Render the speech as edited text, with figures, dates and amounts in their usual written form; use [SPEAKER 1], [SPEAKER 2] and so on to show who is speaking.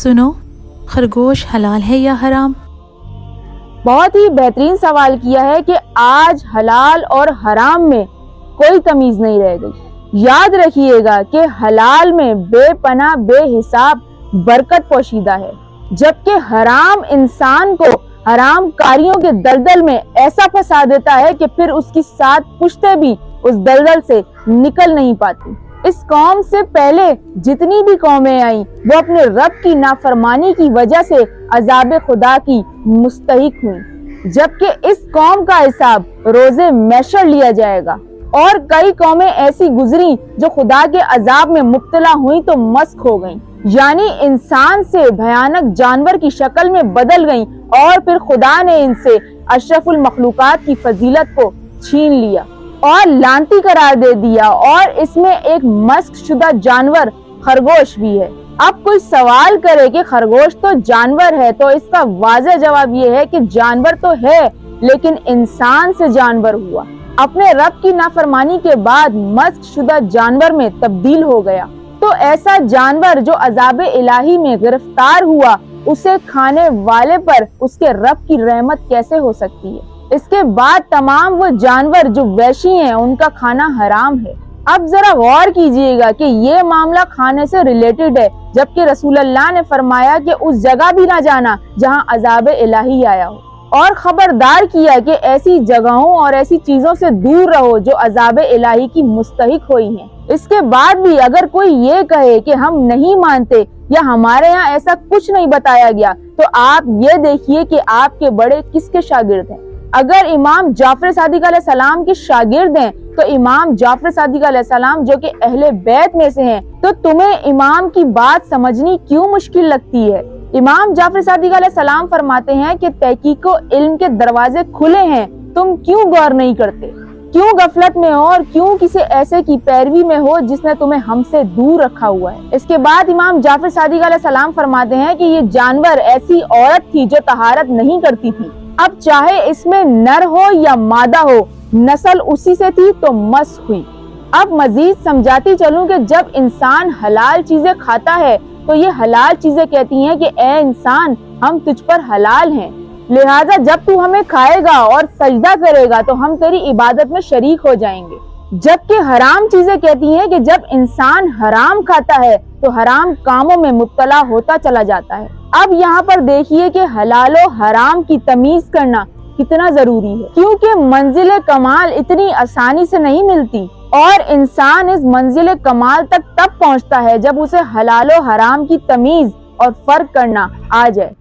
[SPEAKER 1] سنو، خرگوش حلال ہے یا حرام؟
[SPEAKER 2] بہت ہی بہترین سوال کیا ہے کہ آج حلال اور حرام میں کوئی تمیز نہیں رہ گئی۔ یاد رکھیے گا کہ حلال میں بے پناہ بے حساب برکت پوشیدہ ہے، جبکہ حرام انسان کو حرام کاریوں کے دلدل میں ایسا پھنسا دیتا ہے کہ پھر اس کی 7 پشتیں بھی اس دلدل سے نکل نہیں پاتی۔ اس قوم سے پہلے جتنی بھی قومیں آئیں وہ اپنے رب کی نافرمانی کی وجہ سے عذاب خدا کی مستحق ہوئیں، جبکہ اس قوم کا حساب روز محشر لیا جائے گا۔ اور کئی قومیں ایسی گزری جو خدا کے عذاب میں مبتلا ہوئیں تو مسخ ہو گئیں، یعنی انسان سے بھیانک جانور کی شکل میں بدل گئیں، اور پھر خدا نے ان سے اشرف المخلوقات کی فضیلت کو چھین لیا اور لعنتی قرار دے دیا، اور اس میں ایک مسخ شدہ جانور خرگوش بھی ہے۔ اب کوئی سوال کرے کہ خرگوش تو جانور ہے، تو اس کا واضح جواب یہ ہے کہ جانور تو ہے لیکن انسان سے جانور ہوا، اپنے رب کی نافرمانی کے بعد مسخ شدہ جانور میں تبدیل ہو گیا۔ تو ایسا جانور جو عذاب الہی میں گرفتار ہوا، اسے کھانے والے پر اس کے رب کی رحمت کیسے ہو سکتی ہے؟ اس کے بعد تمام وہ جانور جو وحشی ہیں ان کا کھانا حرام ہے۔ اب ذرا غور کیجئے گا کہ یہ معاملہ کھانے سے ریلیٹڈ ہے، جبکہ رسول اللہ نے فرمایا کہ اس جگہ بھی نہ جانا جہاں عذاب الہی آیا ہو، اور خبردار کیا کہ ایسی جگہوں اور ایسی چیزوں سے دور رہو جو عذاب الہی کی مستحق ہوئی ہیں۔ اس کے بعد بھی اگر کوئی یہ کہے کہ ہم نہیں مانتے یا ہمارے یہاں ایسا کچھ نہیں بتایا گیا، تو آپ یہ دیکھیے کہ آپ کے بڑے کس کے شاگرد ہیں۔ اگر امام جعفر صادق علیہ السلام کے شاگرد ہیں تو امام جعفر صادق علیہ السلام جو کہ اہل بیت میں سے ہیں، تو تمہیں امام کی بات سمجھنی کیوں مشکل لگتی ہے؟ امام جعفر صادق علیہ السلام فرماتے ہیں کہ تحقیق و علم کے دروازے کھلے ہیں، تم کیوں غور نہیں کرتے؟ کیوں غفلت میں ہو اور کیوں کسی ایسے کی پیروی میں ہو جس نے تمہیں ہم سے دور رکھا ہوا ہے؟ اس کے بعد امام جعفر صادق علیہ السلام فرماتے ہیں کہ یہ جانور ایسی عورت تھی جو طہارت نہیں کرتی تھی، اب چاہے اس میں نر ہو یا مادہ ہو، نسل اسی سے تھی تو مسخ ہوئی۔ اب مزید سمجھاتی چلوں کہ جب انسان حلال چیزیں کھاتا ہے تو یہ حلال چیزیں کہتی ہیں کہ اے انسان، ہم تجھ پر حلال ہیں، لہٰذا جب تو ہمیں کھائے گا اور سجدہ کرے گا تو ہم تیری عبادت میں شریک ہو جائیں گے۔ جبکہ حرام چیزیں کہتی ہیں کہ جب انسان حرام کھاتا ہے تو حرام کاموں میں مبتلا ہوتا چلا جاتا ہے۔ اب یہاں پر دیکھیے کہ حلال و حرام کی تمیز کرنا کتنا ضروری ہے، کیونکہ منزل کمال اتنی آسانی سے نہیں ملتی، اور انسان اس منزل کمال تک تب پہنچتا ہے جب اسے حلال و حرام کی تمیز اور فرق کرنا آ جائے۔